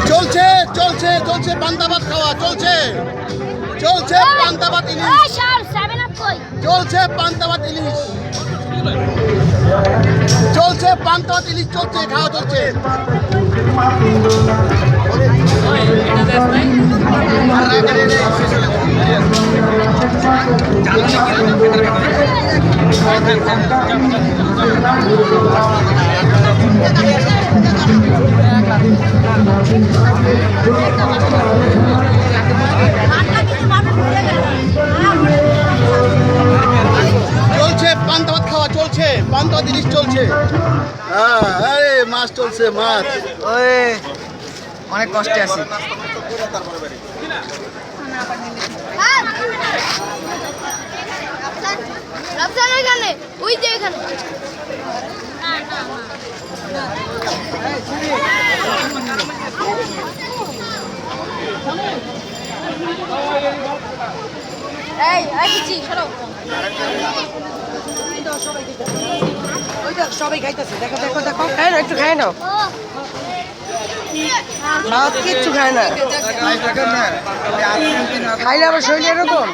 চলছে চলছে চলছে পান্তা ভাত খাওয়া চলছে চলছে পান্তা ভাত ইলিশ চলছে পান্তা ভাত ইলিশ চলছে পান্তা ভাত ইলিশ চলছে খাওয়া চলছে চলছে পান্তা ভাত খাওয়া চলছে পান্তা ভাত ইলিশ চলছে আরে মাছ চলছে মাছ ওই অনেক কষ্টে আছি। ওই যে এখানে সবাই খাইতেছে দেখো দেখো দেখো খাই না একটু খাই নাও ভাত কিচ্ছু খায় না খাইলে আবার শরীর এরকম